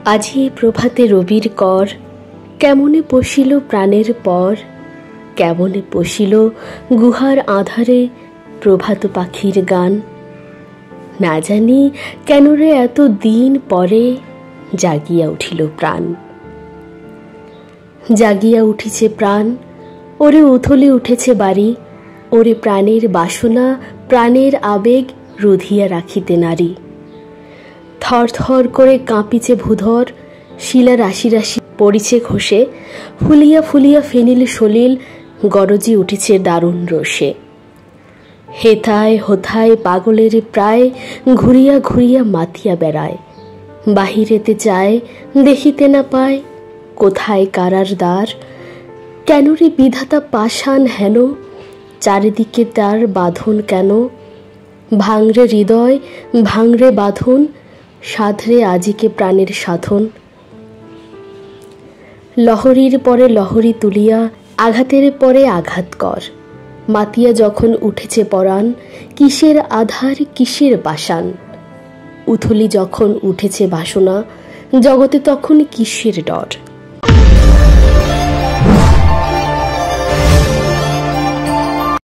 আজি প্রভাতে রবির কর, কেমনে পশিল প্রাণের পর, কেমনে পশিল গুহার আধারে প্রভাত পাখির গান। না জানি কেন রে এত দিন পরে জাগিয়া উঠিল প্রাণ। জাগিয়া উঠিছে প্রাণ, ওরে উথলে উঠেছে বাড়ি, ওরে প্রাণের বাসনা প্রাণের আবেগ রুধিয়া রাখিতে নারী। থর থর করে কাঁপিছে ভূধর, শিলা রাশি রাশি পড়িছে ঘষে, ফুলিয়া ফুলিয়া ফেনিল সলিল গরজি উঠিছে দারুণ রোষে। হেথায় হোথায় পাগলের প্রায় ঘুরিয়া ঘুরিয়া মাতিয়া বেড়ায়, বাহিরেতে যায় দেখিতে না পায় কোথায় কারার দ্বার। কেন রে বিধাতা পাষাণ হেন, চারিদিকে তার বাঁধন কেন? ভাঙরে হৃদয় ভাঙরে বাঁধন, সাধরে আজিকে প্রাণের সাধন। লহরীর পরে লহরী তুলিয়া আঘাতের পরে আঘাত কর। মাতিয়া যখন উঠেছে পরাণ, কিসের আধার কিসের পাষাণ। উথলি যখন উঠেছে বাসনা, জগতে তখন কিসের ডর।